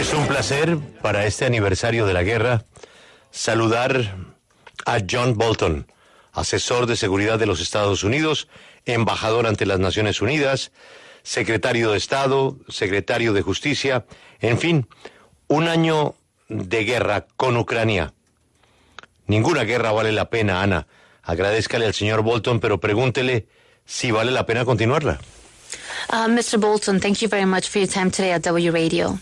Es un placer para este aniversario de la guerra saludar a John Bolton, asesor de seguridad de los Estados Unidos, embajador ante las Naciones Unidas, secretario de Estado, secretario de Justicia, en fin, un año de guerra con Ucrania. Ninguna guerra vale la pena, Ana. Agradézcale al señor Bolton, pero pregúntele si vale la pena continuarla. Mr. Bolton, thank you very much for your time today at W Radio.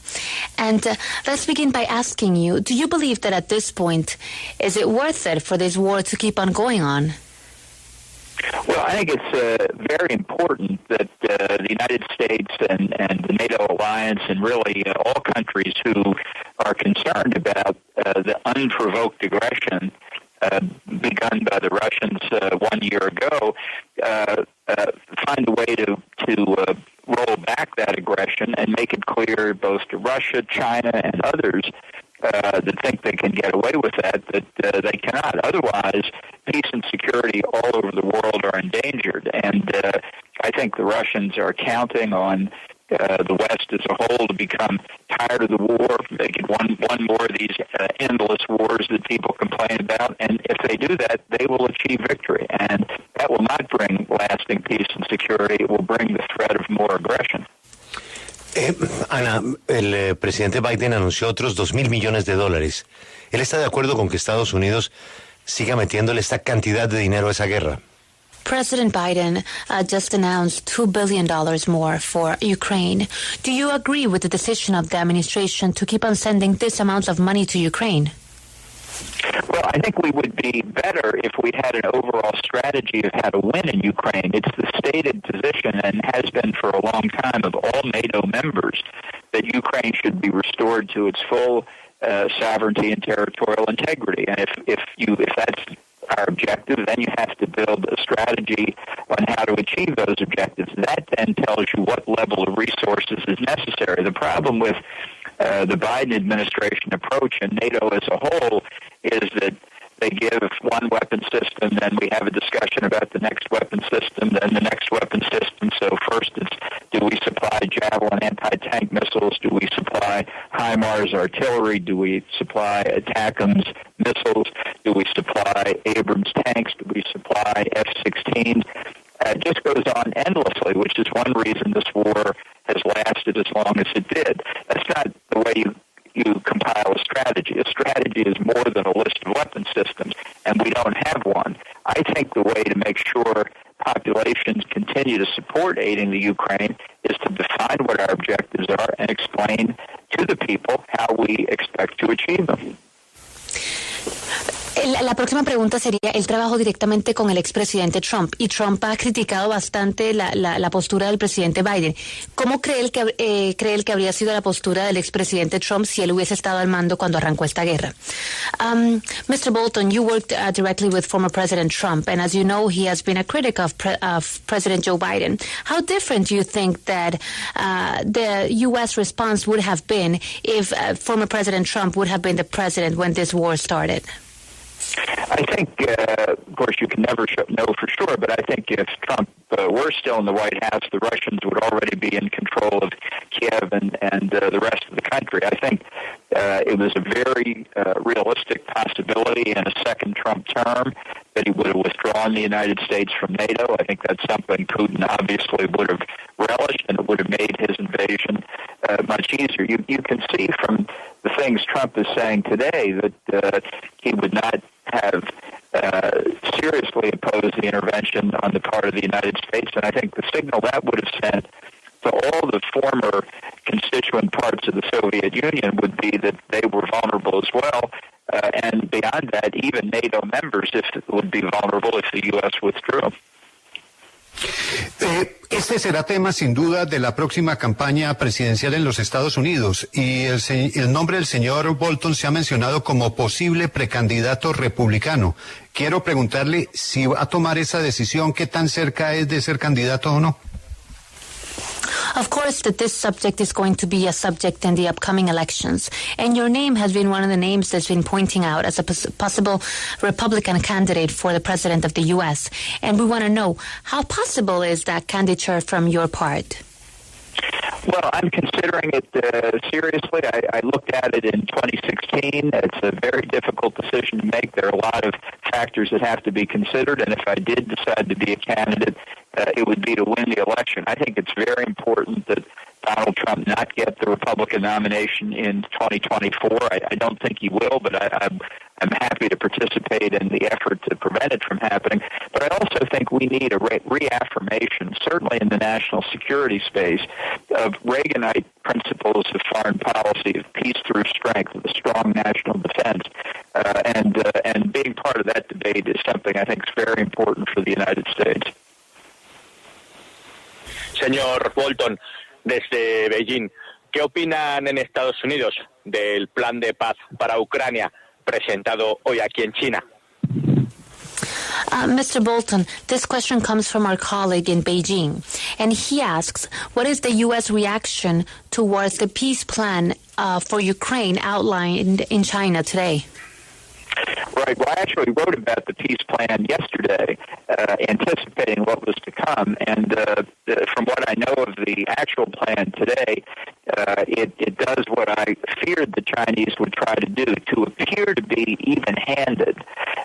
And let's begin by asking you, do you believe that at this point, is it worth it for this war to keep on going on? Well, I think it's very important that the United States and the NATO alliance and really all countries who are concerned about the unprovoked aggression begun by the Russians 1 year ago, find a way to roll back that aggression and make it clear both to Russia, China, and others that think they can get away with that they cannot. Otherwise, peace and security all over the world are endangered. And I think the Russians are counting on the West as a whole to become tired of the war, making one more of these endless wars that people complain about. And if they do that, they will achieve victory. And that will not bring lasting peace and security. It will bring the threat of more aggression. Ana, el presidente Biden anunció otros $2,000 millones. ¿Él está de acuerdo con que Estados Unidos siga metiéndole esta cantidad de dinero a esa guerra? President Biden just announced $2 billion more for Ukraine. Do you agree with the decision of the administration to keep on sending this amount of money to Ukraine? Well, I think we would be better if we had an overall strategy of how to win in Ukraine. It's the stated position, and has been for a long time, of all NATO members, that Ukraine should be restored to its full sovereignty and territorial integrity. And if that's our objective, then you have to build a strategy on how to achieve those objectives. That then tells you what level of resources is necessary. The problem with the Biden administration approach and NATO as a whole is that they give one weapon system, then we have a discussion about the next weapon system, then the next weapon system. So first it's, do we supply Javelin anti-tank missiles? Do we supply HIMARS artillery? Do we supply ATACMS missiles? Do we supply Abrams tanks? Do we supply F-16s? It just goes on endlessly, which is one reason this war has lasted as long as it did. That's not the way you compile a strategy. A strategy is more than a list of weapon systems, and we don't have one. I think the way to make sure populations continue to support aiding the Ukraine is to define what our objectives are and explain to the people how we expect to achieve them. La próxima pregunta sería, él trabajó directamente con el expresidente Trump, y Trump ha criticado bastante la postura del presidente Biden. ¿Cómo cree él que habría sido la postura del expresidente Trump si él hubiese estado al mando cuando arrancó esta guerra? Mr. Bolton, you worked directly with former President Trump, and as you know, he has been a critic of President Joe Biden. How different do you think that the U.S. response would have been if former President Trump would have been the president when this war started? I think, of course, you can never know for sure, but I think if Trump were still in the White House, the Russians would already be in control of Kiev and the rest of the country. I think it was a very realistic possibility in a second Trump term that he would have withdrawn the United States from NATO. I think that's something Putin obviously would have relished, and it would have made his invasion much easier. You can see from the things Trump is saying today that he would not have seriously opposed the intervention on the part of the United States. And I think the signal that would have sent to all the former constituent parts of the Soviet Union would be that they were vulnerable as well. And beyond that, even NATO members would be vulnerable if the U.S. withdrew. Este será tema sin duda de la próxima campaña presidencial en los Estados Unidos, y el nombre del señor Bolton se ha mencionado como posible precandidato republicano. Quiero preguntarle si va a tomar esa decisión, qué tan cerca es de ser candidato o no. Of course, that this subject is going to be a subject in the upcoming elections. And your name has been one of the names that's been pointing out as a possible Republican candidate for the president of the U.S. And we want to know, how possible is that candidature from your part? Well, I'm considering it seriously. I looked at it in 2016. It's a very difficult decision to make. There are a lot of factors that have to be considered, and if I did decide to be a candidate, it would be to win the election. I think it's very important that Donald Trump not get the Republican nomination in 2024. I don't think he will, but I'm happy to participate in the effort to prevent it from happening. But I also think we need a reaffirmation, certainly in the national security space, of Reaganite principles of foreign policy, of peace through strength, of a strong national defense. And being part of that debate is something I think is very important for the United States. Señor Bolton, desde Beijing, ¿qué opinan en Estados Unidos del plan de paz para Ucrania presentado hoy aquí en China? Mr. Bolton, this question comes from our colleague in Beijing, and he asks, what is the U.S. reaction towards the peace plan for Ukraine outlined in China today? Right. Well, I actually wrote about the peace plan yesterday, anticipating what was to come. And from what I know of the actual plan today, it does what I feared the Chinese would try to do, to appear to be even-handed.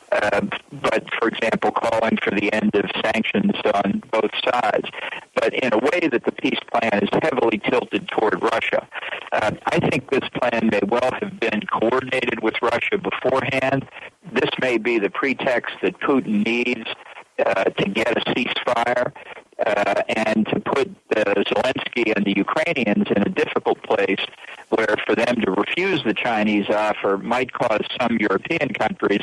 But, for example, calling for the end of sanctions on both sides, but in a way that the peace plan is heavily tilted toward Russia. I think this plan may well have been coordinated with Russia beforehand. This may be the pretext that Putin needs to get a ceasefire and to put Zelensky and the Ukrainians in a difficult place where for them to refuse the Chinese offer might cause some European countries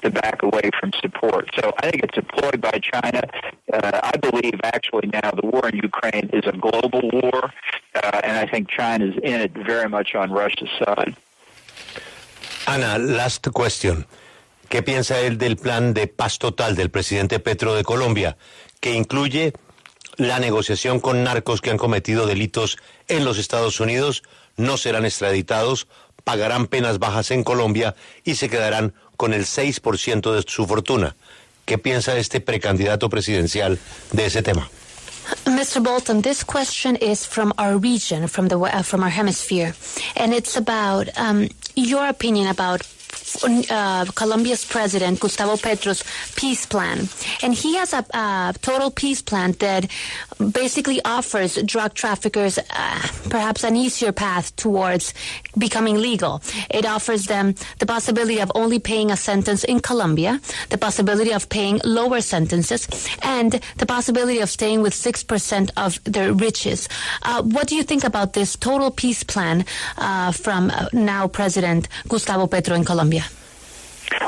to back away from support. So I think it's a ploy by China. I believe actually now the war in Ukraine is a global war, and I think China's in it very much on Russia's side. Ana, last question. ¿Qué piensa él del plan de paz total del presidente Petro de Colombia, que incluye la negociación con narcos que han cometido delitos en los Estados Unidos, no serán extraditados, pagarán penas bajas en Colombia y se quedarán con el 6% de su fortuna? ¿Qué piensa este precandidato presidencial de ese tema? Mr. Bolton, this question is from our region, from our hemisphere, and it's about your opinion about Colombia's president, Gustavo Petro's peace plan. And he has a total peace plan that basically offers drug traffickers perhaps an easier path towards becoming legal. It offers them the possibility of only paying a sentence in Colombia, the possibility of paying lower sentences, and the possibility of staying with 6% of their riches. What do you think about this total peace plan from now President Gustavo Petro in Colombia?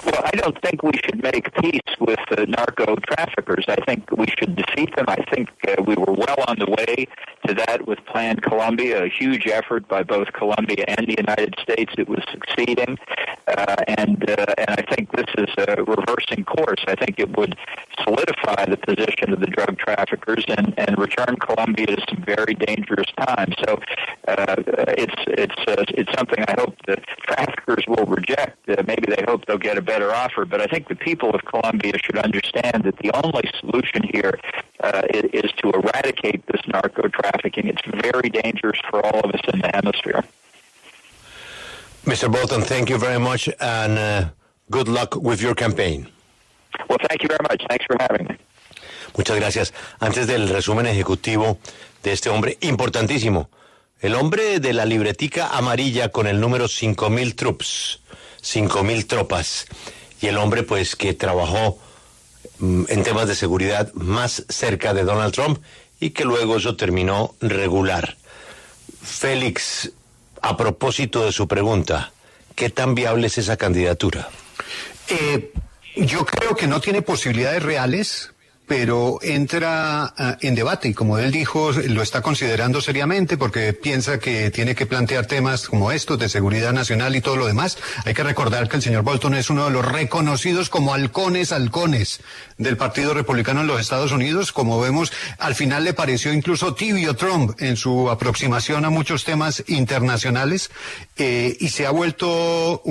Well, I don't think we should make peace with narco traffickers. I think we should defeat them. I think we were well on the way to that with Plan Colombia, a huge effort by both Colombia and the United States. It was succeeding, and I think this is a reversing course. I think it would solidify the position of the drug traffickers and return Colombia to some very dangerous times. So it's something I hope the traffickers will reject. Maybe they hope they'll get a better offer, but I think the people of Colombia should understand that the only solution here is to eradicate this narco trafficking. It's very dangerous for all of us in the hemisphere. Mr. Bolton, thank you very much, and good luck with your campaign. Well, thank you very much. Thanks for having me. Muchas gracias. Antes del resumen ejecutivo de este hombre importantísimo, el hombre de la libretica amarilla con el número 5,000 troops, 5,000 tropas, y el hombre pues que trabajó en temas de seguridad más cerca de Donald Trump y que luego eso terminó regular. Félix, a propósito de su pregunta, ¿qué tan viable es esa candidatura? Yo creo que no tiene posibilidades reales, pero entra en debate y como él dijo, lo está considerando seriamente porque piensa que tiene que plantear temas como estos de seguridad nacional y todo lo demás. Hay que recordar que el señor Bolton es uno de los reconocidos como halcones del Partido Republicano en los Estados Unidos. Como vemos, al final le pareció incluso tibio Trump en su aproximación a muchos temas internacionales y se ha vuelto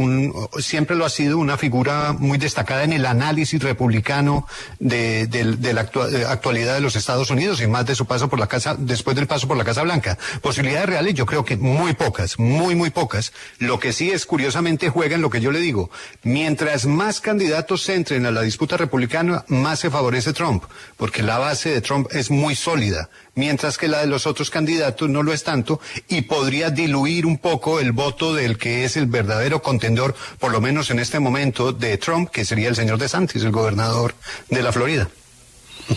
siempre lo ha sido una figura muy destacada en el análisis republicano del de la actualidad de los Estados Unidos y más de su paso por la casa, después del paso por la Casa Blanca. Posibilidades reales yo creo que muy pocas, muy pocas. Lo que sí es, curiosamente, juega en lo que yo le digo. Mientras más candidatos se entren a la disputa republicana, más se favorece Trump, porque la base de Trump es muy sólida, mientras que la de los otros candidatos no lo es tanto, y podría diluir un poco el voto del que es el verdadero contendor, por lo menos en este momento, de Trump, que sería el señor DeSantis, el gobernador de la Florida.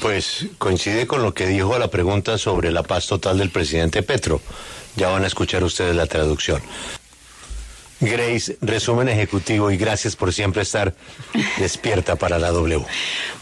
Pues coincide con lo que dijo a la pregunta sobre la paz total del presidente Petro. Ya van a escuchar ustedes la traducción. Grace, resumen ejecutivo, y gracias por siempre estar despierta para la W.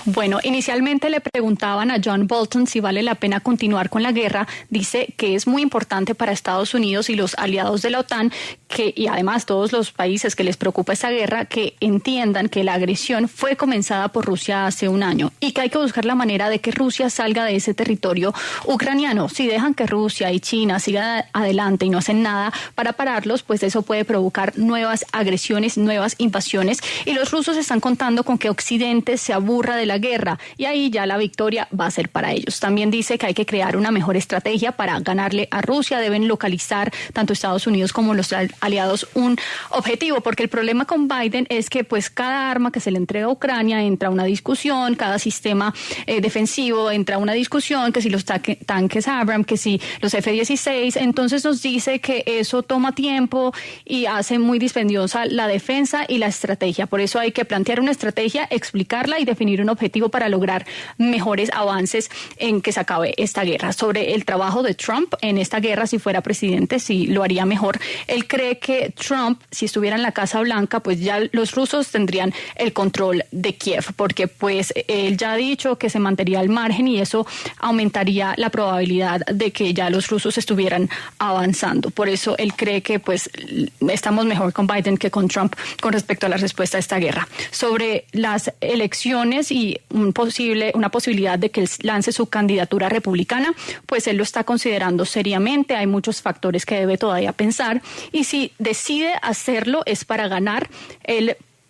Bueno, inicialmente le preguntaban a John Bolton si vale la pena continuar con la guerra. Dice que es muy importante para Estados Unidos y los aliados de la OTAN, y además todos los países que les preocupa esta guerra, que entiendan que la agresión fue comenzada por Rusia hace un año y que hay que buscar la manera de que Rusia salga de ese territorio ucraniano. Si dejan que Rusia y China sigan adelante y no hacen nada para pararlos, pues eso puede provocar nuevas agresiones, nuevas invasiones, y los rusos están contando con que Occidente se aburra de la guerra y ahí ya la victoria va a ser para ellos. También dice que hay que crear una mejor estrategia para ganarle a Rusia. Deben localizar tanto Estados Unidos como los aliados un objetivo, porque el problema con Biden es que pues cada arma que se le entrega a Ucrania entra a una discusión, cada sistema defensivo entra a una discusión, que si los tanques Abrams, que si los F-16, entonces nos dice que eso toma tiempo y hace muy dispendiosa la defensa y la estrategia. Por eso hay que plantear una estrategia, explicarla y definir un objetivo para lograr mejores avances en que se acabe esta guerra. Sobre el trabajo de Trump en esta guerra, si fuera presidente, sí lo haría mejor. Él cree que Trump, si estuviera en la Casa Blanca, pues ya los rusos tendrían el control de Kiev, porque pues él ya ha dicho que se mantendría al margen y eso aumentaría la probabilidad de que ya los rusos estuvieran avanzando. Por eso él cree que pues estamos mejor con Biden que con Trump con respecto a la respuesta a esta guerra. Sobre las elecciones y una posibilidad de que él lance su candidatura republicana, pues él lo está considerando seriamente. Hay muchos factores que debe todavía pensar, y si decide hacerlo es para ganar.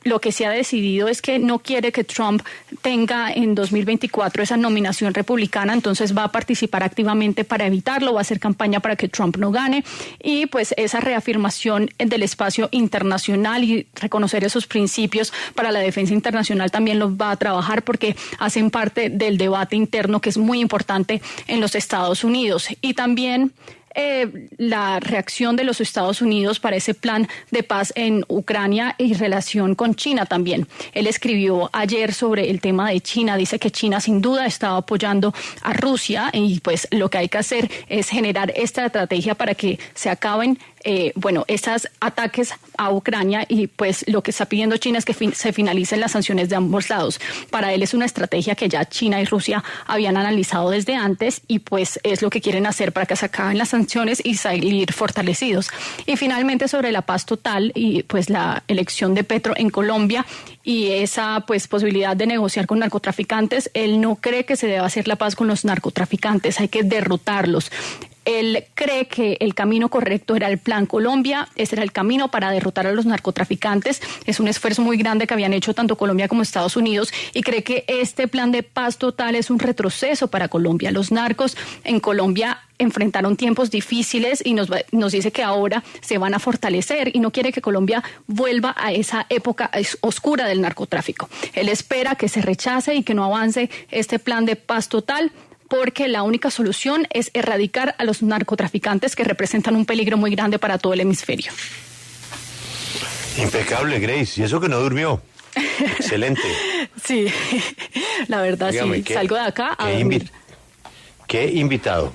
Lo que se ha decidido es que no quiere que Trump tenga en 2024 esa nominación republicana, entonces va a participar activamente para evitarlo, va a hacer campaña para que Trump no gane, y pues esa reafirmación del espacio internacional y reconocer esos principios para la defensa internacional también los va a trabajar, porque hacen parte del debate interno que es muy importante en los Estados Unidos. Y también la reacción de los Estados Unidos para ese plan de paz en Ucrania y relación con China también. Él escribió ayer sobre el tema de China, dice que China sin duda estaba apoyando a Rusia y pues lo que hay que hacer es generar esta estrategia para que se acaben estos ataques a Ucrania, y pues lo que está pidiendo China es que se finalicen las sanciones de ambos lados. Para él es una estrategia que ya China y Rusia habían analizado desde antes y pues es lo que quieren hacer para que se acaben las sanciones y salir fortalecidos. Y finalmente sobre la paz total y pues la elección de Petro en Colombia y esa pues posibilidad de negociar con narcotraficantes, él no cree que se deba hacer la paz con los narcotraficantes, hay que derrotarlos. Él cree que el camino correcto era el Plan Colombia, ese era el camino para derrotar a los narcotraficantes. Es un esfuerzo muy grande que habían hecho tanto Colombia como Estados Unidos, y cree que este plan de paz total es un retroceso para Colombia. Los narcos en Colombia enfrentaron tiempos difíciles y nos dice que ahora se van a fortalecer, y no quiere que Colombia vuelva a esa época oscura del narcotráfico. Él espera que se rechace y que no avance este plan de paz total, porque la única solución es erradicar a los narcotraficantes, que representan un peligro muy grande para todo el hemisferio. Impecable, Grace. Y eso que no durmió. Excelente. Sí, la verdad. Dígame, sí. Salgo de acá a dormir. Qué invitado.